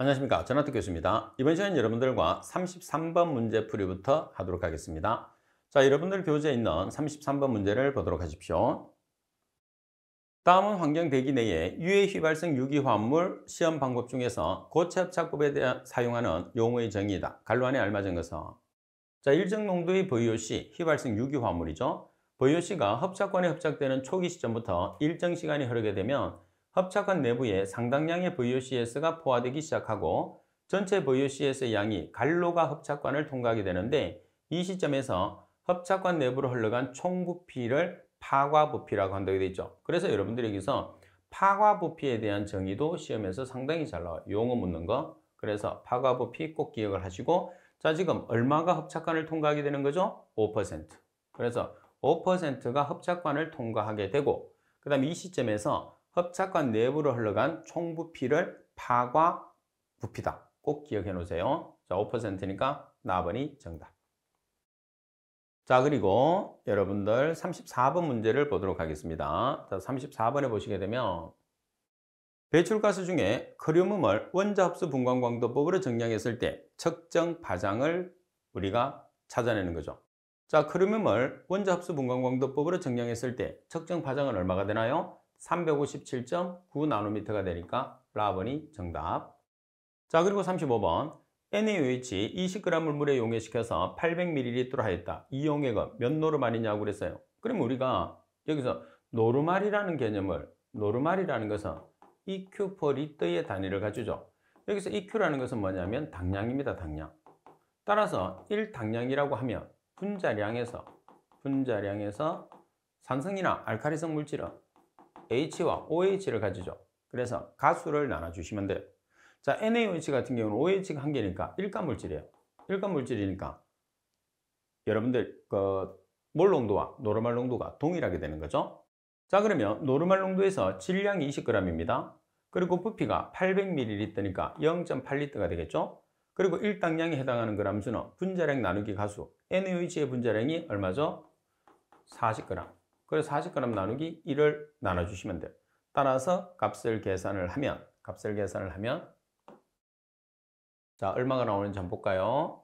안녕하십니까. 전학특 교수입니다. 이번 시간 여러분들과 33번 문제 풀이부터 하도록 하겠습니다. 자, 여러분들 교재에 있는 33번 문제를 보도록 하십시오. 다음은 환경 대기 내에 유해 휘발성 유기화합물 시험 방법 중에서 고체 합착법에 대해 사용하는 용어의 정의이다. 갈로 안에 알맞은 것은 자, 일정 농도의 VOC, 휘발성 유기화합물이죠. VOC가 합착관에 합착되는 초기 시점부터 일정 시간이 흐르게 되면 합착관 내부에 상당량의 VOCs가 포화되기 시작하고 전체 VOCs의 양이 갈로가 합착관을 통과하게 되는데 이 시점에서 합착관 내부로 흘러간 총 부피를 파과 부피라고 한다고 되어 있죠. 그래서 여러분들이 여기서 파과 부피에 대한 정의도 시험에서 상당히 잘 나와요. 용어 묻는 거. 그래서 파과 부피 꼭 기억을 하시고 자, 지금 얼마가 합착관을 통과하게 되는 거죠? 5%. 그래서 5%가 합착관을 통과하게 되고 그 다음에 이 시점에서 합착관 내부로 흘러간 총 부피를 파과 부피다. 꼭 기억해 놓으세요. 자, 5%니까 4번이 정답. 자, 그리고 여러분들 34번 문제를 보도록 하겠습니다. 자, 34번에 보시게 되면 배출가스 중에 크리움을 원자흡수 분광광도법으로 정량했을 때 측정 파장을 우리가 찾아내는 거죠. 자, 크리움을 원자흡수 분광광도법으로 정량했을 때 측정 파장은 얼마가 되나요? 357.9나노미터가 되니까 라번이 정답. 자, 그리고 35번 NaOH 20g을 물에 용해시켜서 800ml로 하였다. 이 용액은 몇 노르말이냐고 그랬어요. 그럼 우리가 여기서 노르말이라는 개념을 노르말이라는 것은 EQ per 리터의 단위를 가지죠. 여기서 EQ라는 것은 뭐냐면 당량입니다. 당량. 따라서 1당량이라고 하면 분자량에서 산성이나 알칼리성 물질은 H와 OH를 가지죠. 그래서 가수를 나눠주시면 돼요. 자, NaOH 같은 경우는 OH가 한 개니까 일가물질이에요. 일가물질이니까 여러분들 몰 농도와 노르말 농도가 동일하게 되는 거죠. 자, 그러면 노르말 농도에서 질량이 20g입니다. 그리고 부피가 800ml니까 0.8L가 되겠죠. 그리고 1당량에 해당하는 그람수는 분자량 나누기 가수 NaOH의 분자량이 얼마죠? 40g. 그래서 40g 나누기 1을 나눠주시면 돼요. 따라서 값을 계산을 하면 자, 얼마가 나오는지 한번 볼까요?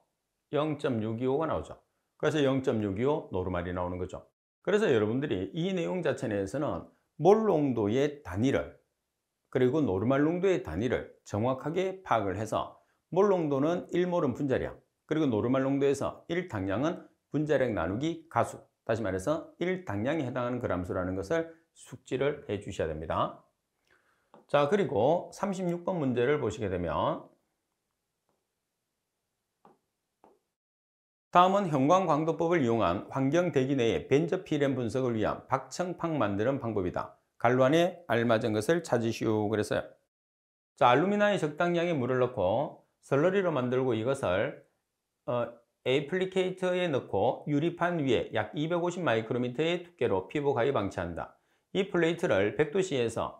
0.625가 나오죠. 그래서 0.625 노르말이 나오는 거죠. 그래서 여러분들이 이 내용 자체 내에서는 몰 농도의 단위를 그리고 노르말 농도의 단위를 정확하게 파악을 해서 몰 농도는 1몰은 분자량 그리고 노르말 농도에서 1당량은 분자량 나누기 가수 다시 말해서 1당량에 해당하는 그람수라는 것을 숙지를 해 주셔야 됩니다. 자, 그리고 36번 문제를 보시게 되면 다음은 형광광도법을 이용한 환경 대기 내의 벤저필름 분석을 위한 박청팍 만드는 방법이다. 갈로 안에 알맞은 것을 찾으시오 그랬어요. 자, 알루미나의 적당량의 물을 넣고 슬러리로 만들고 이것을 애플리케이터에 넣고 유리판 위에 약 250 마이크로미터의 두께로 피부 가위 방치한다. 이 플레이트를 100도씨에서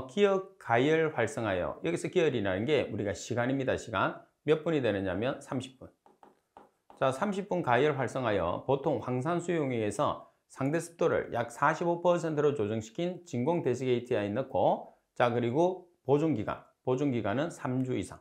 기억 가열 활성하여 여기서 기열이라는 게 우리가 시간입니다. 시간 몇 분이 되느냐면 30분. 자, 30분 가열 활성하여 보통 황산수 용액에서 상대 습도를 약 45%로 조정시킨 진공 데시게이트에 넣고 자, 그리고 보존기간은 3주 이상.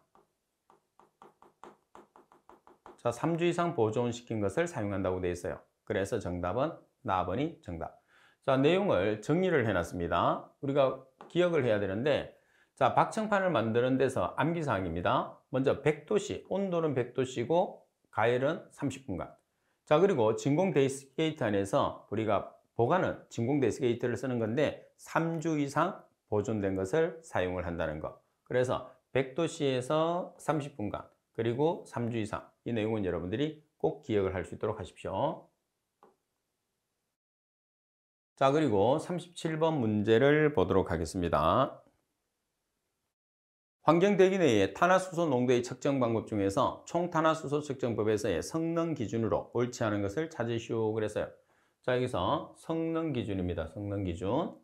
자, 3주 이상 보존시킨 것을 사용한다고 되어 있어요. 그래서 정답은 4번이 정답. 자, 내용을 정리를 해놨습니다. 우리가 기억을 해야 되는데 자, 박청판을 만드는 데서 암기사항입니다. 먼저 100도씨, 온도는 100도씨고 가열은 30분간. 자, 그리고 진공 데시게이트 안에서 우리가 보관은 진공 데시게이트를 쓰는 건데 3주 이상 보존된 것을 사용을 한다는 거. 그래서 100도씨에서 30분간 그리고 3주 이상 이 내용은 여러분들이 꼭 기억을 할 수 있도록 하십시오. 자, 그리고 37번 문제를 보도록 하겠습니다. 환경 대기 내의 탄화수소 농도의 측정 방법 중에서 총탄화수소 측정법에서의 성능 기준으로 옳지 않은 것을 찾으시오 그랬어요. 자, 여기서 성능 기준입니다. 성능 기준.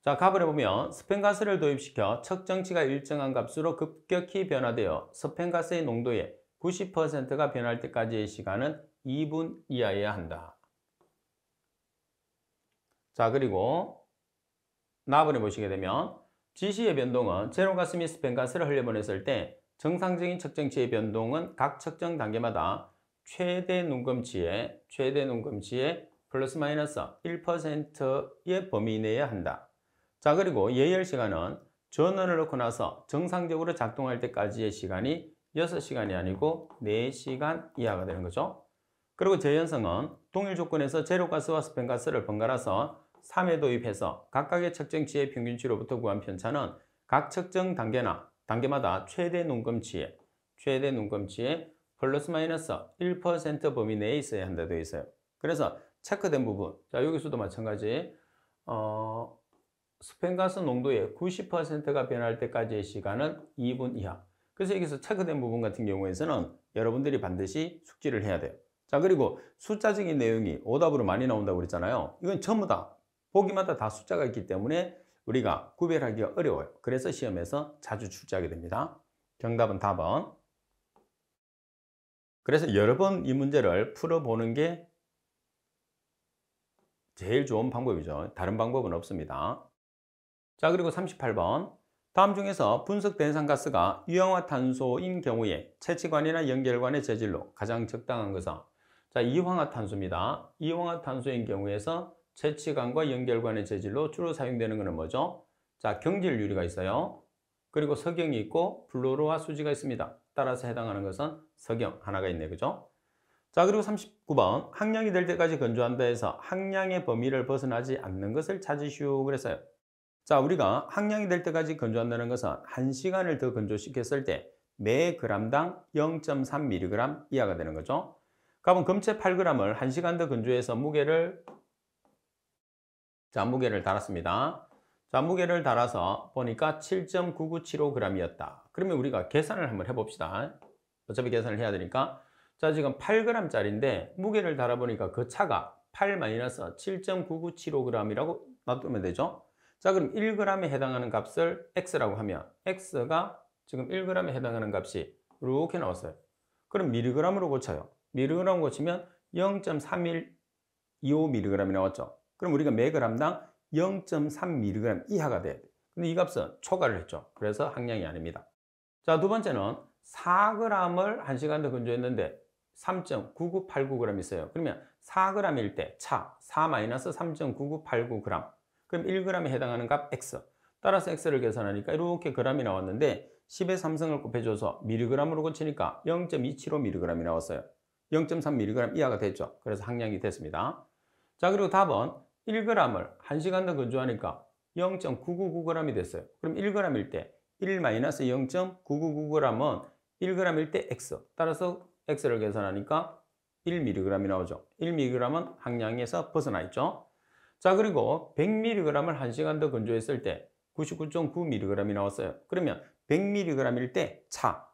자, 값을 해보면 스팬가스를 도입시켜 측정치가 일정한 값으로 급격히 변화되어 스팬가스의 농도의 90%가 변할 때까지의 시간은 2분 이하여야 한다. 자, 그리고 납을 해보시게 되면 지시의 변동은 제로가스 및 스팬가스를 흘려보냈을 때 정상적인 측정치의 변동은 각 측정 단계마다 최대 눈금치의 플러스 마이너스 1%의 범위 내에 한다. 자, 그리고 예열 시간은 전원을 넣고 나서 정상적으로 작동할 때까지의 시간이 6시간이 아니고 4시간 이하가 되는 거죠. 그리고 재현성은 동일 조건에서 제로가스와 스팬가스를 번갈아서 3회 도입해서 각각의 측정치의 평균치로부터 구한 편차는 각 측정 단계마다 최대 눈금치의 플러스 마이너스 1% 범위 내에 있어야 한다 되어 있어요. 그래서 체크된 부분, 자, 여기서도 마찬가지 스팬가스 농도의 90%가 변할 때까지의 시간은 2분 이하. 그래서 여기서 체크된 부분 같은 경우에서는 여러분들이 반드시 숙지를 해야 돼요. 자, 그리고 숫자적인 내용이 오답으로 많이 나온다고 그랬잖아요. 이건 전부 다 보기마다 다 숫자가 있기 때문에 우리가 구별하기가 어려워요. 그래서 시험에서 자주 출제하게 됩니다. 정답은 답은. 그래서 여러 번 이 문제를 풀어보는 게 제일 좋은 방법이죠. 다른 방법은 없습니다. 자, 그리고 38번. 다음 중에서 분석 대상 가스가 이황화탄소인 경우에 채취관이나 연결관의 재질로 가장 적당한 것은, 자, 이황화탄소입니다. 이황화탄소인 경우에서 채취관과 연결관의 재질로 주로 사용되는 것은 뭐죠? 자, 경질 유리가 있어요. 그리고 석영이 있고 플루로와 수지가 있습니다. 따라서 해당하는 것은 석영 하나가 있네, 그죠? 자, 그리고 39번. 항량이 될 때까지 건조한다 해서 항량의 범위를 벗어나지 않는 것을 찾으시오 그랬어요. 자, 우리가 항량이 될 때까지 건조한다는 것은 1시간을 더 건조시켰을 때 매 그램당 0.3mg 이하가 되는 거죠. 그럼 금체 8g을 1시간 더 건조해서 무게를 달았습니다. 자, 무게를 달아서 보니까 7.9975g이었다. 그러면 우리가 계산을 한번 해봅시다. 어차피 계산을 해야 되니까. 자, 지금 8g짜리인데 무게를 달아보니까 그 차가 8-7.9975g이라고 놔두면 되죠. 자, 그럼 1g에 해당하는 값을 x라고 하면 x가 지금 1g에 해당하는 값이 이렇게 나왔어요. 그럼 mg으로 고쳐요. mg으로 고치면 0.3125mg이 나왔죠. 그럼 우리가 매 g당 0.3mg 이하가 돼야 돼. 근데 이 값은 초과를 했죠. 그래서 항량이 아닙니다. 자, 두 번째는 4g을 1시간 더 건조했는데 3.9989g 있어요. 그러면 4g일 때 차 4-3.9989g. 그럼 1g에 해당하는 값 x. 따라서 x를 계산하니까 이렇게 g이 나왔는데 10의 3승을 곱해줘서 mg으로 고치니까 0.275mg이 나왔어요. 0.3mg 이하가 됐죠. 그래서 항량이 됐습니다. 자, 그리고 답은 1g을 1시간 더 건조하니까 0.999g이 됐어요. 그럼 1g일 때 1-0.999g은 1g일 때 x. 따라서 x를 계산하니까 1mg이 나오죠. 1mg은 항량에서 벗어나 있죠. 자, 그리고 100mg을 1시간 더 건조했을 때 99.9mg이 나왔어요. 그러면 100mg일 때 차,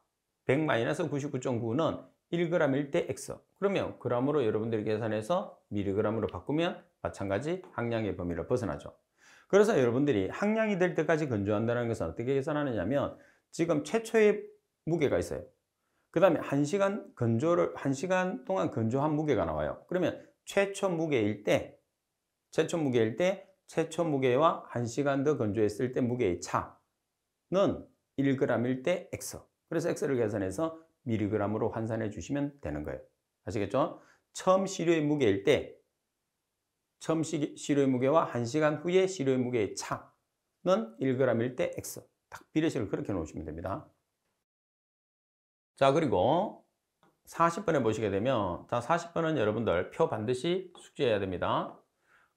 100-99.9는 1g일 때 x. 그러면 g으로 여러분들이 계산해서 mg으로 바꾸면 마찬가지 항량의 범위를 벗어나죠. 그래서 여러분들이 항량이 될 때까지 건조한다는 것은 어떻게 계산하느냐면 지금 최초의 무게가 있어요. 그 다음에 1시간 동안 건조한 무게가 나와요. 그러면 최초 무게일 때 최초 무게와 1시간 더 건조했을 때 무게의 차는 1g일 때 x. 그래서 x를 계산해서 mg으로 환산해 주시면 되는 거예요. 아시겠죠? 처음 시료의 무게일 때 처음 시료의 무게와 1시간 후에 시료의 무게의 차는 1g일 때 x. 딱 비례식을 그렇게 놓으시면 됩니다. 자, 그리고 40번에 보시게 되면, 자, 40번은 여러분들 표 반드시 숙지해야 됩니다.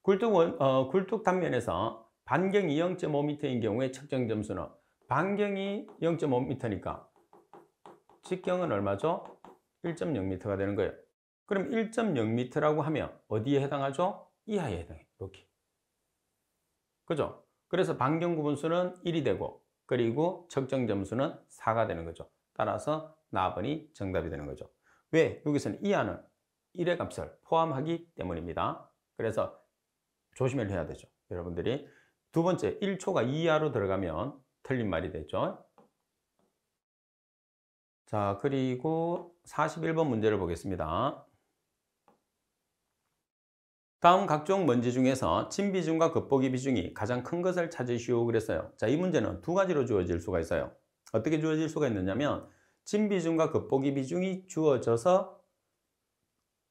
굴뚝 단면에서 반경이 0.5m인 경우에 측정 점수는, 반경이 0.5m니까 직경은 얼마죠? 1.0m가 되는 거예요. 그럼 1.0m라고 하면 어디에 해당하죠? 이하에 해당해요. 이렇게. 그죠? 그래서 반경 구분수는 1이 되고, 그리고 측정 점수는 4가 되는 거죠. 따라서 나번이 정답이 되는 거죠. 왜? 여기서는 이하는 1의 값을 포함하기 때문입니다. 그래서 조심을 해야 되죠. 여러분들이. 두 번째, 1초가 2 이하로 들어가면 틀린 말이 되죠. 자, 그리고 41번 문제를 보겠습니다. 다음 각종 먼지 중에서 진비중과 겉보기 비중이 가장 큰 것을 찾으시오 그랬어요. 자, 이 문제는 두 가지로 주어질 수가 있어요. 어떻게 주어질 수가 있느냐면 진비중과 겉보기 비중이 주어져서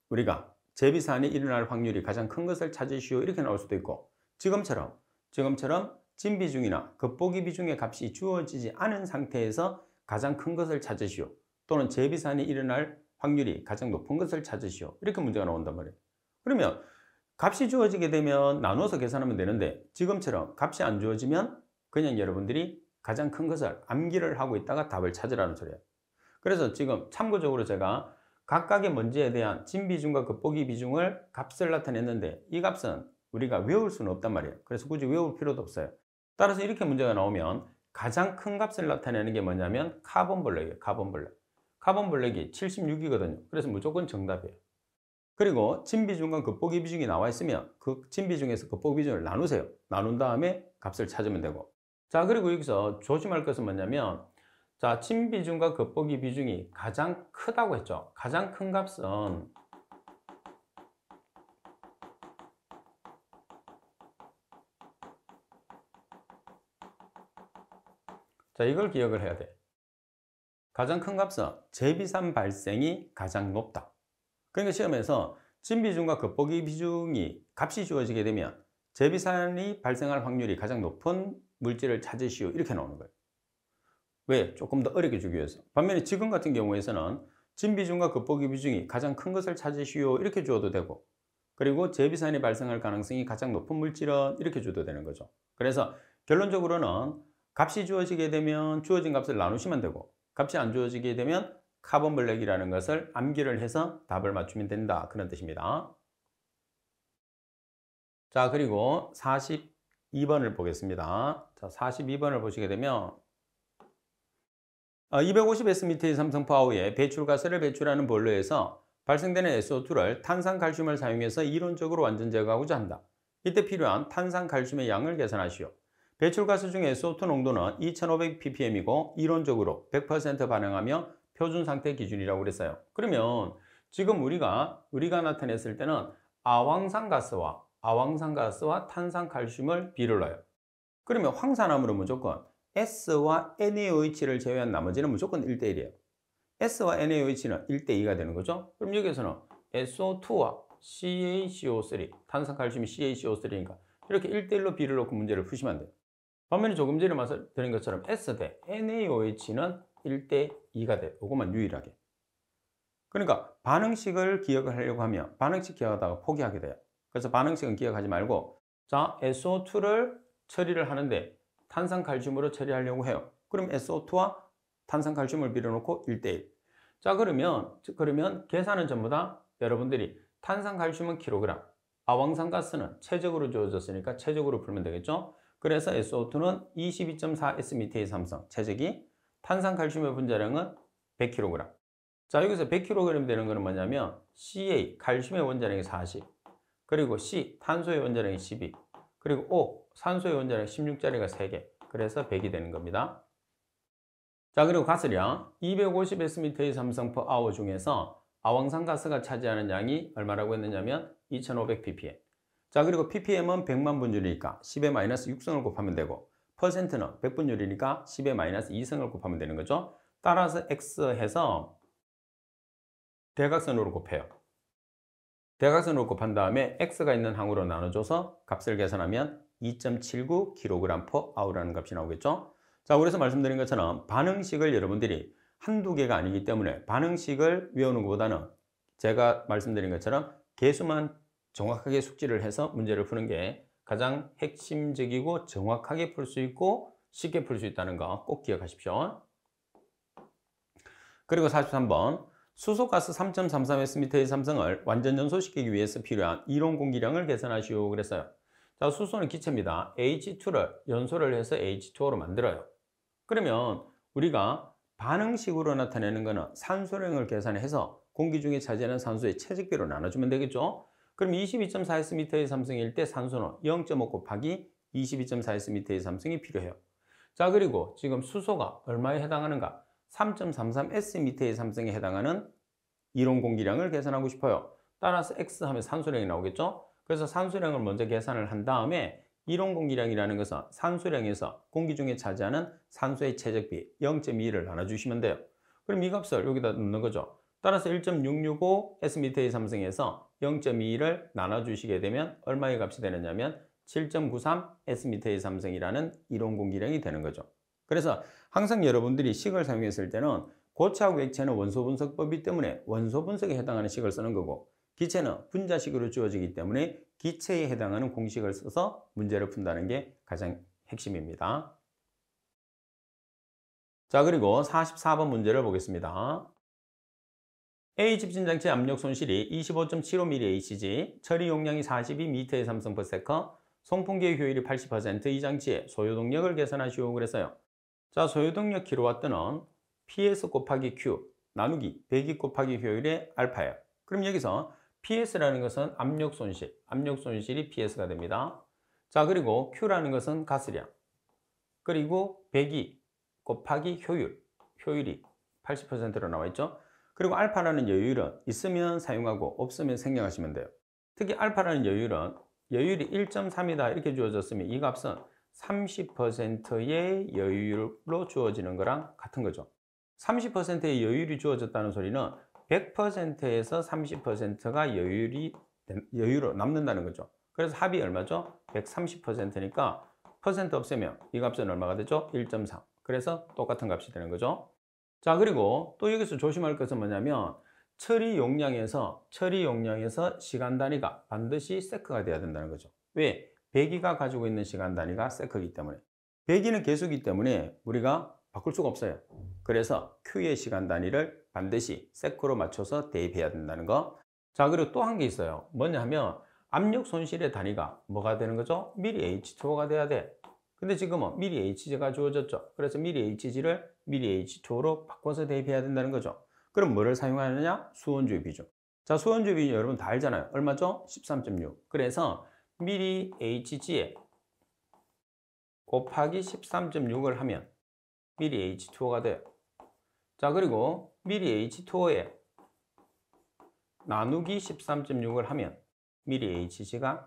우리가 재비산이 일어날 확률이 가장 큰 것을 찾으시오 이렇게 나올 수도 있고, 지금처럼 진비중이나 겉보기 비중의 값이 주어지지 않은 상태에서 가장 큰 것을 찾으시오, 또는 재비산이 일어날 확률이 가장 높은 것을 찾으시오 이렇게 문제가 나온단 말이에요. 그러면 값이 주어지게 되면 나눠서 계산하면 되는데, 지금처럼 값이 안 주어지면 그냥 여러분들이 가장 큰 것을 암기를 하고 있다가 답을 찾으라는 소리예요. 그래서 지금 참고적으로 제가 각각의 먼지에 대한 진비중과 겉보기 비중을 값을 나타냈는데, 이 값은 우리가 외울 수는 없단 말이에요. 그래서 굳이 외울 필요도 없어요. 따라서 이렇게 문제가 나오면 가장 큰 값을 나타내는 게 뭐냐면 카본블랙이에요. 카본블랙이 76이거든요. 그래서 무조건 정답이에요. 그리고 진비중과 겉보기 비중이 나와 있으면 그 진비중에서 겉보기 비중을 나누세요. 나눈 다음에 값을 찾으면 되고. 자, 그리고 여기서 조심할 것은 뭐냐면, 자, 진비중과 겉보기 비중이 가장 크다고 했죠. 가장 큰 값은 자, 이걸 기억을 해야 돼. 가장 큰 값은 재비산 발생이 가장 높다. 그러니까 시험에서 진비중과 겉보기 비중이 값이 주어지게 되면 재비산이 발생할 확률이 가장 높은 물질을 찾으시오 이렇게 나오는 거예요. 왜? 조금 더 어렵게 주기 위해서. 반면에 지금 같은 경우에서는 진비중과 겉보기 비중이 가장 큰 것을 찾으시오 이렇게 주어도 되고, 그리고 재비산이 발생할 가능성이 가장 높은 물질은 이렇게 줘도 되는 거죠. 그래서 결론적으로는 값이 주어지게 되면 주어진 값을 나누시면 되고, 값이 안 주어지게 되면 카본블랙이라는 것을 암기를 해서 답을 맞추면 된다, 그런 뜻입니다. 자, 그리고 42번을 보겠습니다. 자, 42번을 보시게 되면 250Sm의 삼성파워에 배출가스를 배출하는 보일러에서 발생되는 SO2를 탄산칼슘을 사용해서 이론적으로 완전 제거하고자 한다. 이때 필요한 탄산칼슘의 양을 계산하시오. 배출가스 중 SO2 농도는 2500ppm이고 이론적으로 100% 반응하며 표준 상태 기준이라고 그랬어요. 그러면 지금 우리가 나타냈을 때는 아황산가스와 탄산칼슘을 비를 넣어요. 그러면 황산화물은 무조건 S와 NaOH를 제외한 나머지는 무조건 1대1이에요. S와 NaOH는 1대2가 되는 거죠. 그럼 여기에서는 SO2와 CaCO3, 탄산칼슘이 CaCO3니까 이렇게 1대1로 비를 놓고 문제를 푸시면 돼요. 반면에 조금 전에 말씀드린 것처럼 S 대 NaOH는 1대2가 돼요. 이것만 유일하게. 그러니까 반응식을 기억을 하려고 하면 반응식 기억하다가 포기하게 돼요. 그래서 반응식은 기억하지 말고, 자, SO2를 처리를 하는데 탄산칼슘으로 처리하려고 해요. 그럼 SO2와 탄산칼슘을 빌어놓고 1대1. 자, 그러면 계산은 전부 다 여러분들이 탄산칼슘은 킬로그램, 아황산가스는 최적으로 주어졌으니까 최적으로 풀면 되겠죠. 그래서 SO2는 22.4 Smit의 최적이, 탄산칼슘의 분자량은 100kg. 자, 여기서 100kg 되는 거는 뭐냐면 Ca, 칼슘의 원자량이 40, 그리고 C, 탄소의 원자량이 12, 그리고 O, 산소의 원자량 16짜리가 3개. 그래서 100이 되는 겁니다. 자, 그리고 가스량 250Smit의 per 중에서 아황산가스가 차지하는 양이 얼마라고 했느냐면 2500ppm. 자, 그리고 ppm은 100만 분율이니까 10의 마이너스 6성을 곱하면 되고, 퍼센트는 100분율이니까 10의 마이너스 2성을 곱하면 되는 거죠. 따라서 x 해서 대각선으로 곱해요. 대각선으로 곱한 다음에 x가 있는 항으로 나눠줘서 값을 계산하면 2.79kg/h라는 값이 나오겠죠. 자, 그래서 말씀드린 것처럼 반응식을 여러분들이 한두 개가 아니기 때문에 반응식을 외우는 것보다는 제가 말씀드린 것처럼 개수만 정확하게 숙지를 해서 문제를 푸는 게 가장 핵심적이고 정확하게 풀 수 있고 쉽게 풀 수 있다는 거 꼭 기억하십시오. 그리고 43번, 수소가스 3.33Smit의 삼성을 완전 연소시키기 위해서 필요한 이론 공기량을 계산하시오 그랬어요. 자, 수소는 기체입니다. H2를 연소를 해서 H2O로 만들어요. 그러면 우리가 반응식으로 나타내는 거는 산소량을 계산해서 공기 중에 차지하는 산소의 체적비로 나눠주면 되겠죠. 그럼 22.4Smit의 삼성일 때 산소는 0.5 곱하기 22.4Smit의 삼성이 필요해요. 자, 그리고 지금 수소가 얼마에 해당하는가? 3.33Smit의 삼성에 해당하는 이론 공기량을 계산하고 싶어요. 따라서 X 하면 산소량이 나오겠죠. 그래서 산수량을 먼저 계산을 한 다음에 이론공기량이라는 것은 산수량에서 공기 중에 차지하는 산소의 최적비 0.2를 나눠주시면 돼요. 그럼 이 값을 여기다 넣는 거죠. 따라서 1.665 Sm의 삼성에서 0.2를 나눠주시게 되면 얼마의 값이 되느냐면 7.93 Sm의 삼성이라는 이론공기량이 되는 거죠. 그래서 항상 여러분들이 식을 사용했을 때는 고체하고 액체는 원소 분석법이기 때문에 원소 분석에 해당하는 식을 쓰는 거고, 기체는 분자식으로 주어지기 때문에 기체에 해당하는 공식을 써서 문제를 푼다는 게 가장 핵심입니다. 자, 그리고 44번 문제를 보겠습니다. A 집진장치 압력 손실이 25.75mHg, 처리 용량이 42m의 삼성/s, 송풍기의 효율이 80%, 이 장치의 소요동력을 계산하시오 그랬어요. 자, 소요동력 킬로와트는 PS 곱하기 Q 나누기 배기 곱하기 효율의 알파예요. 그럼 여기서 PS라는 것은 압력 손실, 압력 손실이 PS가 됩니다. 자, 그리고 Q라는 것은 가스량, 그리고 배기 곱하기 효율, 효율이 80%로 나와 있죠. 그리고 알파라는 여율은 있으면 사용하고 없으면 생략하시면 돼요. 특히 알파라는 여율은 여율이 1.3이다 이렇게 주어졌으면 이 값은 30%의 여율로 주어지는 거랑 같은 거죠. 30%의 여율이 주어졌다는 소리는 100%에서 30%가 여유로 남는다는 거죠. 그래서 합이 얼마죠? 130%니까 퍼센트 없애면 이 값은 얼마가 되죠? 1.3. 그래서 똑같은 값이 되는 거죠. 자, 그리고 또 여기서 조심할 것은 뭐냐면 처리 용량에서 시간 단위가 반드시 세크가 돼야 된다는 거죠. 왜? 배기가 가지고 있는 시간 단위가 세크이기 때문에. 배기는 계수이기 때문에 우리가 바꿀 수가 없어요. 그래서 Q의 시간 단위를 반드시 세크로 맞춰서 대입해야 된다는 거. 자, 그리고 또 한 게 있어요. 뭐냐 하면 압력 손실의 단위가 뭐가 되는 거죠? 미리 H2O가 돼야 돼. 근데 지금은 미리 Hg가 주어졌죠. 그래서 미리 Hg를 미리 H2O로 바꿔서 대입해야 된다는 거죠. 그럼 뭐를 사용하느냐? 수온주의 비중. 자, 수온주의 비중 여러분 다 알잖아요. 얼마죠? 13.6. 그래서 미리 Hg에 곱하기 13.6을 하면 미리 H2O가 돼요. 자, 그리고 미리 H2O에 나누기 13.6을 하면 미리 Hg가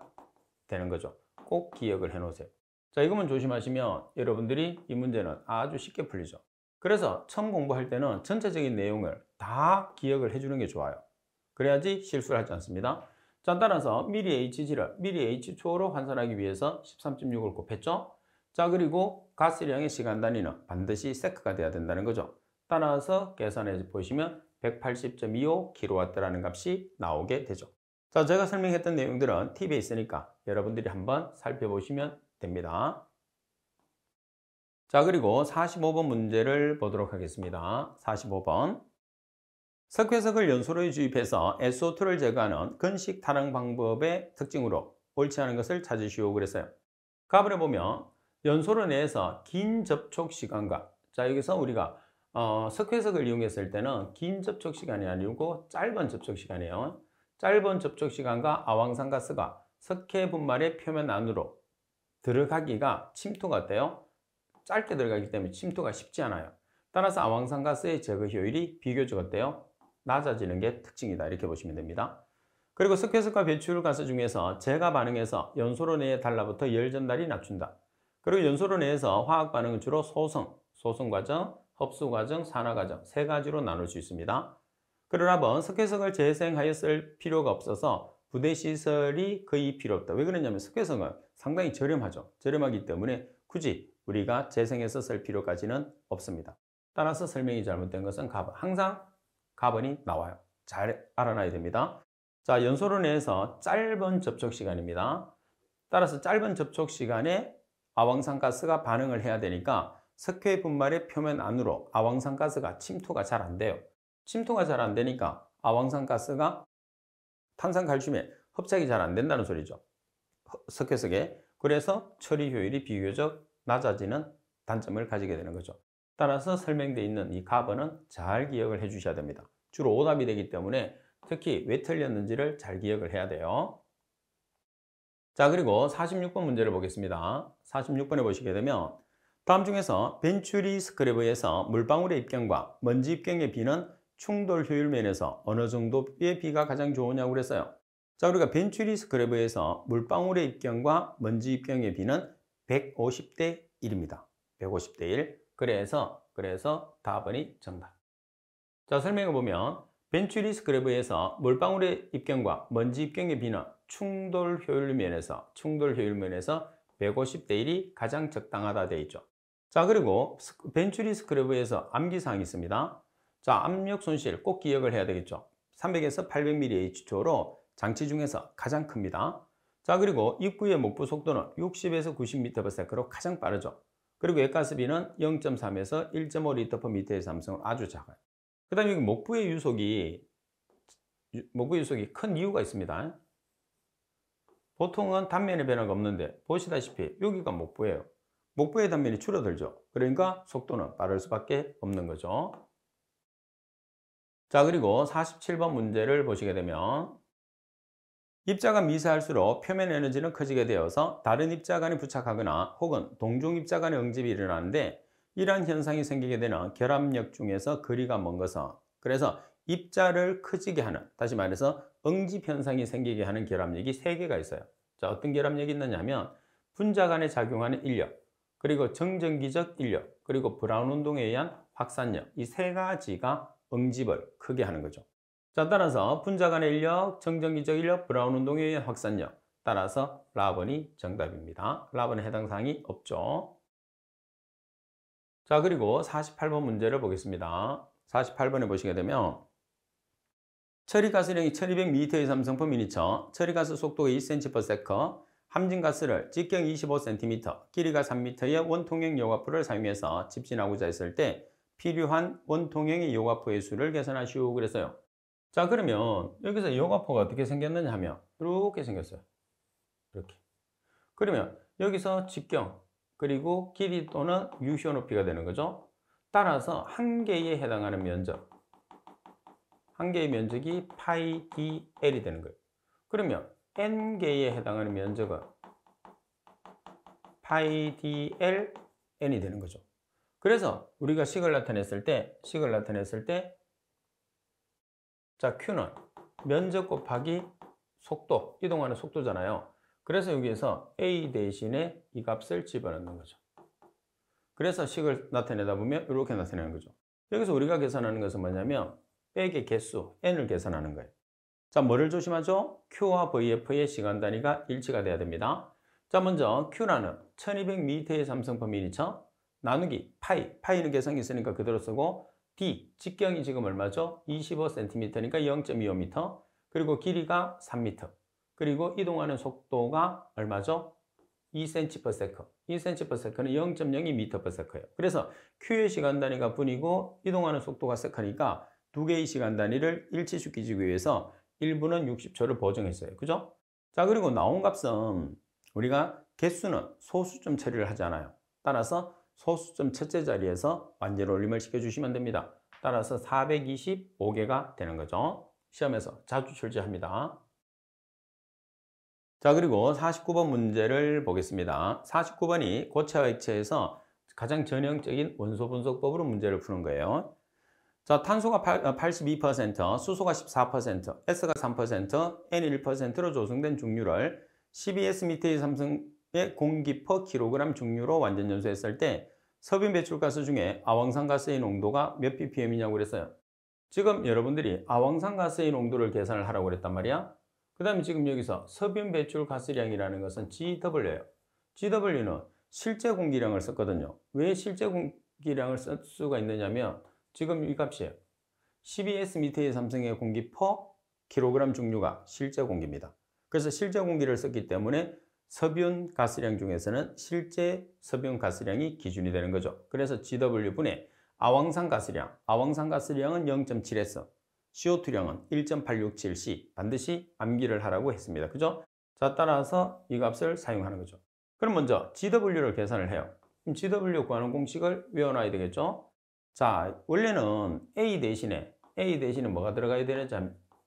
되는 거죠. 꼭 기억을 해 놓으세요. 자, 이것만 조심하시면 여러분들이 이 문제는 아주 쉽게 풀리죠. 그래서 처음 공부할 때는 전체적인 내용을 다 기억을 해주는 게 좋아요. 그래야지 실수를 하지 않습니다. 자, 따라서 미리 Hg를 미리 H2O로 환산하기 위해서 13.6을 곱했죠. 자, 그리고 가스량의 시간 단위는 반드시 세크가 돼야 된다는 거죠. 따라서 계산해 보시면 180.25kW라는 값이 나오게 되죠. 자, 제가 설명했던 내용들은 팁에 있으니까 여러분들이 한번 살펴보시면 됩니다. 자, 그리고 45번 문제를 보도록 하겠습니다. 45번. 석회석을 연소로에 주입해서 SO2를 제거하는 건식 탈항 방법의 특징으로 옳지 않은 것을 찾으시오 그랬어요. 가번에 보면 연소로 내에서 긴 접촉 시간과, 자, 여기서 우리가 석회석을 이용했을 때는 긴 접촉 시간이 아니고 짧은 접촉 시간이에요. 짧은 접촉 시간과 아황산가스가 석회 분말의 표면 안으로 들어가기가 침투가 어때요? 짧게 들어가기 때문에 침투가 쉽지 않아요. 따라서 아황산가스의 제거 효율이 비교적 어때요? 낮아지는 게 특징이다 이렇게 보시면 됩니다. 그리고 석회석과 배출가스 중에서 제가 반응해서 연소로 내에 달라붙어 열 전달이 낮춘다. 그리고 연소로 내에서 화학 반응은 주로 소성 과정, 흡수 과정, 산화 과정 세 가지로 나눌 수 있습니다. 그러나 석회석을 재생하여 쓸 필요가 없어서 부대 시설이 거의 필요 없다. 왜 그러냐면 석회석은 상당히 저렴하죠. 저렴하기 때문에 굳이 우리가 재생해서 쓸 필요까지는 없습니다. 따라서 설명이 잘못된 것은 가번. 항상 가번이 나와요. 잘 알아놔야 됩니다. 자, 연소로 내에서 짧은 접촉 시간입니다. 따라서 짧은 접촉 시간에 아황산가스가 반응을 해야 되니까 석회 분말의 표면 안으로 아황산가스가 침투가 잘 안 돼요. 침투가 잘 안 되니까 아황산가스가 탄산칼슘에 흡착이 잘 안 된다는 소리죠. 석회석에. 그래서 처리 효율이 비교적 낮아지는 단점을 가지게 되는 거죠. 따라서 설명되어 있는 이 가번은 잘 기억을 해 주셔야 됩니다. 주로 오답이 되기 때문에 특히 왜 틀렸는지를 잘 기억을 해야 돼요. 자, 그리고 46번 문제를 보겠습니다. 46번에 보시게 되면 다음 중에서 벤츄리 스크래버에서 물방울의 입경과 먼지 입경의 비는 충돌 효율 면에서 어느 정도의 비가 가장 좋으냐고 그랬어요. 자, 우리가 벤츄리 스크래버에서 물방울의 입경과 먼지 입경의 비는 150대 1입니다. 150대 1. 그래서 답은이 정답. 자, 설명해 보면 벤츄리 스크래버에서 물방울의 입경과 먼지 입경의 비는 충돌 효율 면에서 150대 1이 가장 적당하다 되어 있죠. 자, 그리고 벤츄리 스크래버에서 암기사항이 있습니다. 자, 압력 손실 꼭 기억을 해야 되겠죠. 300에서 800mm H2로 장치 중에서 가장 큽니다. 자, 그리고 입구의 목부 속도는 60에서 90m/s로 가장 빠르죠. 그리고 액가스비는 0.3에서 1.5L/m의 삼성은 아주 작아요. 그 다음에 목부의 유속이 큰 이유가 있습니다. 보통은 단면의 변화가 없는데 보시다시피 여기가 목부예요. 목부의 단면이 줄어들죠. 그러니까 속도는 빠를 수밖에 없는 거죠. 자, 그리고 47번 문제를 보시게 되면 입자가 미세할수록 표면 에너지는 커지게 되어서 다른 입자 간에 부착하거나 혹은 동중 입자 간의 응집이 일어나는데 이러한 현상이 생기게 되는 결합력 중에서 거리가 먼 것은 그래서 입자를 커지게 하는 다시 말해서 응집 현상이 생기게 하는 결합력이 3개가 있어요. 자, 어떤 결합력이 있느냐 하면 분자 간에 작용하는 인력 그리고 정전기적 인력 그리고 브라운 운동에 의한 확산력 이 3가지가 응집을 크게 하는 거죠. 자, 따라서 분자 간의 인력, 정전기적 인력, 브라운 운동에 의한 확산력 따라서 라번이 정답입니다. 라번에 해당 사항이 없죠. 자, 그리고 48번 문제를 보겠습니다. 48번에 보시게 되면 처리가스량이 1200m의 삼성/mini처, 처리가스 속도가 2cm/s, 함진가스를 직경 25cm, 길이가 3m의 원통형 요가포를 사용해서 집진하고자 했을 때 필요한 원통형의 요가포의 수를 계산하시오 그랬어요. 자, 그러면 여기서 요가포가 어떻게 생겼느냐 하면 이렇게 생겼어요. 이렇게. 그러면 여기서 직경 그리고 길이 또는 유효 높이가 되는 거죠. 따라서 한 개에 해당하는 면적 한 개의 면적이 파이 dl이 되는 거예요. 그러면 n 개에 해당하는 면적은 파이 dl n이 되는 거죠. 그래서 우리가 식을 나타냈을 때 자, Q는 면적 곱하기 속도, 이동하는 속도잖아요. 그래서 여기에서 A 대신에 이 값을 집어넣는 거죠. 그래서 식을 나타내다 보면 이렇게 나타내는 거죠. 여기서 우리가 계산하는 것은 뭐냐면 백의 개수, n을 계산하는 거예요. 자, 뭐를 조심하죠? Q와 VF의 시간 단위가 일치가 돼야 됩니다. 자, 먼저 Q라는 1200m의 삼성/mini처 나누기 파이는 계산기 있으니까 그대로 쓰고 D, 직경이 지금 얼마죠? 25cm니까 0.25m 그리고 길이가 3m 그리고 이동하는 속도가 얼마죠? 2cm/s 2cm/s는 0.02m/s예요. 그래서 Q의 시간 단위가 분이고 이동하는 속도가 세카니까 두 개의 시간 단위를 일치시키기 위해서 1분은 60초를 보정했어요. 그죠? 자, 그리고 나온 값은 우리가 개수는 소수점 처리를 하잖아요. 따라서 소수점 첫째 자리에서 완전 올림을 시켜주시면 됩니다. 따라서 425개가 되는 거죠. 시험에서 자주 출제합니다. 자, 그리고 49번 문제를 보겠습니다. 49번이 고체와 액체에서 가장 전형적인 원소 분석법으로 문제를 푸는 거예요. 자, 탄소가 82%, 수소가 14%, S가 3%, N이 1%로 조성된 중류를 12S/m의 삼성의 공기 per kg 중류로 완전 연소했을 때 석유 배출가스 중에 아황산가스의 농도가 몇 ppm이냐고 그랬어요. 지금 여러분들이 아황산가스의 농도를 계산을 하라고 그랬단 말이야. 그 다음에 지금 여기서 석유 배출 가스량이라는 것은 GW예요. GW는 실제 공기량을 썼거든요. 왜 실제 공기량을 쓸 수가 있느냐면 지금 이 값이에요. 12S/m의 삼성의 공기 per kg 중류가 실제 공기입니다. 그래서 실제 공기를 썼기 때문에 석유 가스량 중에서는 실제 석유 가스량이 기준이 되는 거죠. 그래서 GW분의 아황산 가스량은 0.7S, CO2량은 1.867C 반드시 암기를 하라고 했습니다. 그죠? 자, 따라서 이 값을 사용하는 거죠. 그럼 먼저 GW를 계산을 해요. 그럼 GW 구하는 공식을 외워놔야 되겠죠? 자, 원래는 A 대신에 뭐가 들어가야 되는지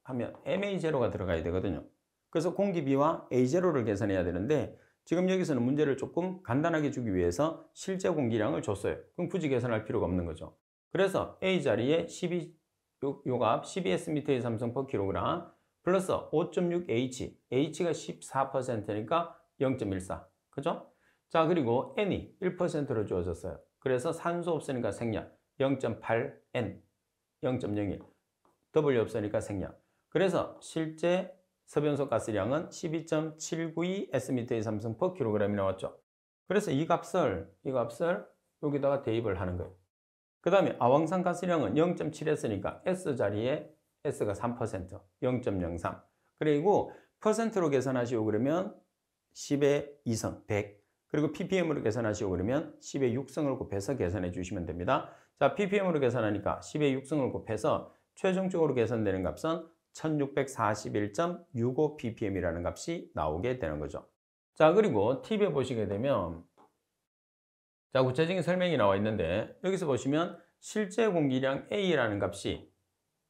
하면 MA0가 들어가야 되거든요. 그래서 공기비와 A0를 계산해야 되는데 지금 여기서는 문제를 조금 간단하게 주기 위해서 실제 공기량을 줬어요. 그럼 굳이 계산할 필요가 없는 거죠. 그래서 A 자리에 요 값 12S/m의 삼성 per kg 플러스 5.6H, H가 14%니까 0.14. 그죠? 자, 그리고 N이 1%로 주어졌어요. 그래서 산소 없으니까 생략. 0.8N, 0.01. W 없으니까 생략. 그래서 실제 서변속 가스량은 12.792 Sm의 삼성 per kg이 나왔죠. 그래서 이 값을 여기다가 대입을 하는 거예요. 그 다음에 아황산 가스량은 0.7 했으니까 S 자리에 S가 3%, 0.03. 그리고 퍼센트로 계산하시고 그러면 10의 2성, 100. 그리고 ppm으로 계산하시고 그러면 10의 6성을 곱해서 계산해 주시면 됩니다. 자, ppm으로 계산하니까 10의 6성을 곱해서 최종적으로 계산되는 값은 1641.65 ppm이라는 값이 나오게 되는 거죠. 자, 그리고 팁에 보시게 되면 자, 구체적인 설명이 나와 있는데 여기서 보시면 실제 공기량 A라는 값이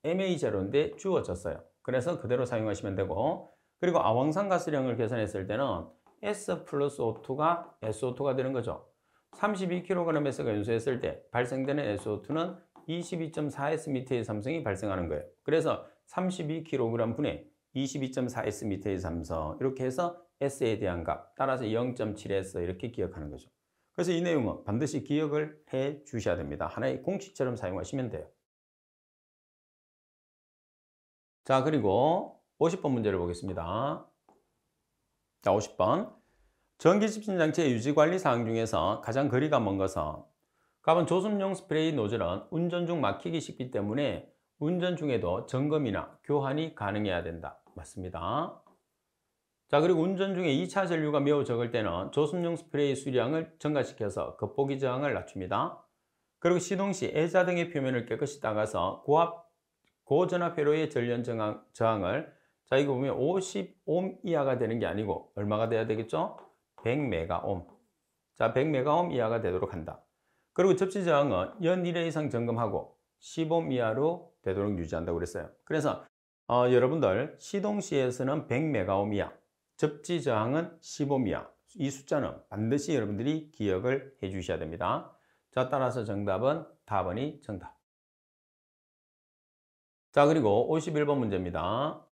MA0인데 주어졌어요. 그래서 그대로 사용하시면 되고, 그리고 아황산 가스량을 계산했을 때는 S 플러스 O2가 SO2가 되는 거죠. 32kgS가 연소했을 때 발생되는 SO2는 22.4S의 삼성이 발생하는 거예요. 그래서 32kg 분의 22.4S의 삼성 이렇게 해서 S에 대한 값 따라서 0.7S 이렇게 기억하는 거죠. 그래서 이 내용은 반드시 기억을 해 주셔야 됩니다. 하나의 공식처럼 사용하시면 돼요. 자, 그리고 50번 문제를 보겠습니다. 자, 50번. 전기집진장치의 유지관리 사항 중에서 가장 거리가 먼 것은 갑은 조습용 스프레이 노즐은 운전 중 막히기 쉽기 때문에 운전 중에도 점검이나 교환이 가능해야 된다. 맞습니다. 자, 그리고 운전 중에 2차 전류가 매우 적을 때는 조습용 스프레이 수량을 증가시켜서 겉보기 저항을 낮춥니다. 그리고 시동 시 애자 등의 표면을 깨끗이 닦아서 고전압 회로의 전련 저항을 자, 이거 보면 50옴 이하가 되는 게 아니고 얼마가 돼야 되겠죠? 100메가옴. 자, 100메가옴 이하가 되도록 한다. 그리고 접지 저항은 연 1회 이상 점검하고 10옴 이하로 되도록 유지한다고 그랬어요. 그래서 여러분들 시동 시에서는 100메가옴 이하, 접지 저항은 15옴 이하. 이 숫자는 반드시 여러분들이 기억을 해 주셔야 됩니다. 자, 따라서 정답은 답번이 정답. 자, 그리고 51번 문제입니다.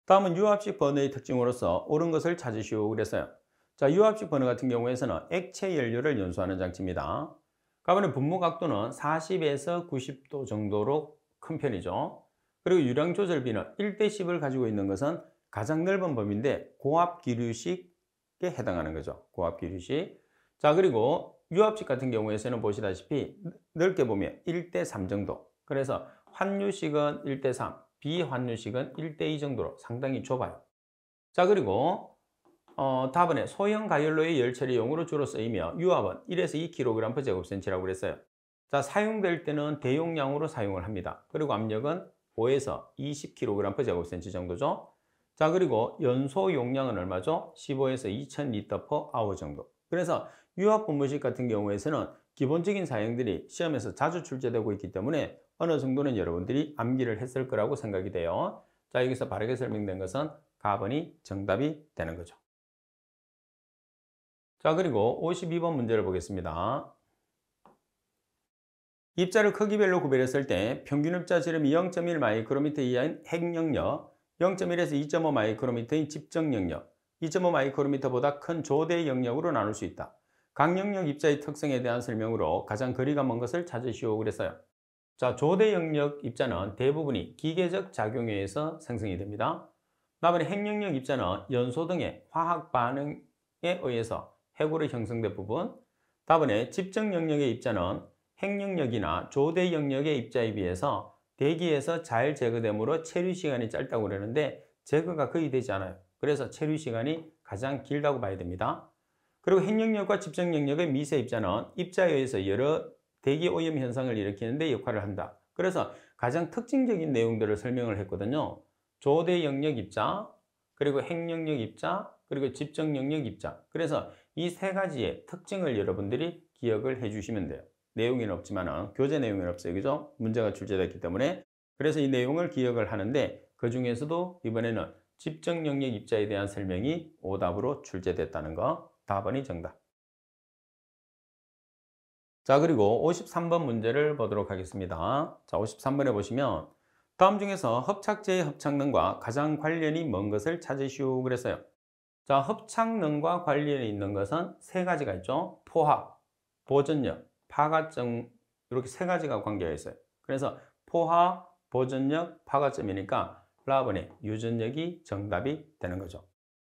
다음은 유압식 버너의 특징으로서 옳은 것을 찾으시오 그랬어요. 자, 유압식 버너 같은 경우에서는 액체 연료를 연소하는 장치입니다. 가번의 분무 각도는 40에서 90도 정도로 큰 편이죠. 그리고 유량 조절비는 1대10을 가지고 있는 것은 가장 넓은 범위인데 고압 기류식에 해당하는 거죠. 고압 기류식. 자, 그리고 유압식 같은 경우에서는 보시다시피 넓게 보면 1대3 정도. 그래서 환유식은 1대3, 비환유식은 1대2 정도로 상당히 좁아요. 자, 그리고 답은에 소형 가열로의 열 처리용으로 주로 쓰이며 유압은 1에서 2kg/제곱센치라고 그랬어요. 자, 사용될 때는 대용량으로 사용을 합니다. 그리고 압력은 5에서 20kg/제곱센치 정도죠. 자, 그리고 연소 용량은 얼마죠? 15에서 2000L/h 정도. 그래서 유압 분무식 같은 경우에서는 기본적인 사양들이 시험에서 자주 출제되고 있기 때문에 어느 정도는 여러분들이 암기를 했을 거라고 생각이 돼요. 자, 여기서 바르게 설명된 것은 가번이 정답이 되는 거죠. 자, 그리고 52번 문제를 보겠습니다. 입자를 크기별로 구별했을 때 평균 입자 지름이 0.1 마이크로미터 이하인 핵영역, 0.1에서 2.5 마이크로미터인 집정영역, 2.5 마이크로미터보다 큰 조대 영역으로 나눌 수 있다. 각 영역 입자의 특성에 대한 설명으로 가장 거리가 먼 것을 찾으시오 그랬어요. 자, 조대 영역 입자는 대부분이 기계적 작용에 의해서 생성이 됩니다. 다음에 핵영역 입자는 연소 등의 화학 반응에 의해서 핵으로 형성된 부분. 다음에 집정 영역의 입자는 핵영역이나 조대 영역의 입자에 비해서 대기에서 잘 제거되므로 체류 시간이 짧다고 그러는데 제거가 거의 되지 않아요. 그래서 체류 시간이 가장 길다고 봐야 됩니다. 그리고 핵영역과 집정 영역의 미세 입자는 입자에 의해서 여러 대기 오염 현상을 일으키는 데 역할을 한다. 그래서 가장 특징적인 내용들을 설명을 했거든요. 조대 영역 입자, 그리고 핵영역 입자, 그리고 집정 영역 입자. 그래서 이 세 가지의 특징을 여러분들이 기억을 해주시면 돼요. 내용에는 없지만 교재 내용에는 없어요. 그죠? 문제가 출제됐기 때문에. 그래서 이 내용을 기억을 하는데 그 중에서도 이번에는 집정 영역 입자에 대한 설명이 오답으로 출제됐다는 거. 답번이 정답. 자, 그리고 53번 문제를 보도록 하겠습니다. 자, 53번에 보시면 다음 중에서 협착제의 협착능과 가장 관련이 먼 것을 찾으시오 그랬어요. 자, 협착능과 관련이 있는 것은 세 가지가 있죠. 포화, 보전력, 파가점, 이렇게 세 가지가 관계가 있어요. 그래서 포화, 보전력, 파가점이니까 라번의 유전력이 정답이 되는 거죠.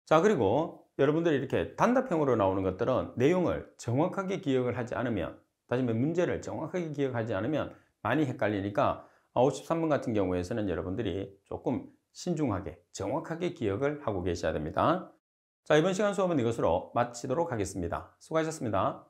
자, 그리고 여러분들이 이렇게 단답형으로 나오는 것들은 내용을 정확하게 기억을 하지 않으면, 다시 말해 문제를 정확하게 기억하지 않으면 많이 헷갈리니까 53번 같은 경우에서는 여러분들이 조금 신중하게 정확하게 기억을 하고 계셔야 됩니다. 자, 이번 시간 수업은 이것으로 마치도록 하겠습니다. 수고하셨습니다.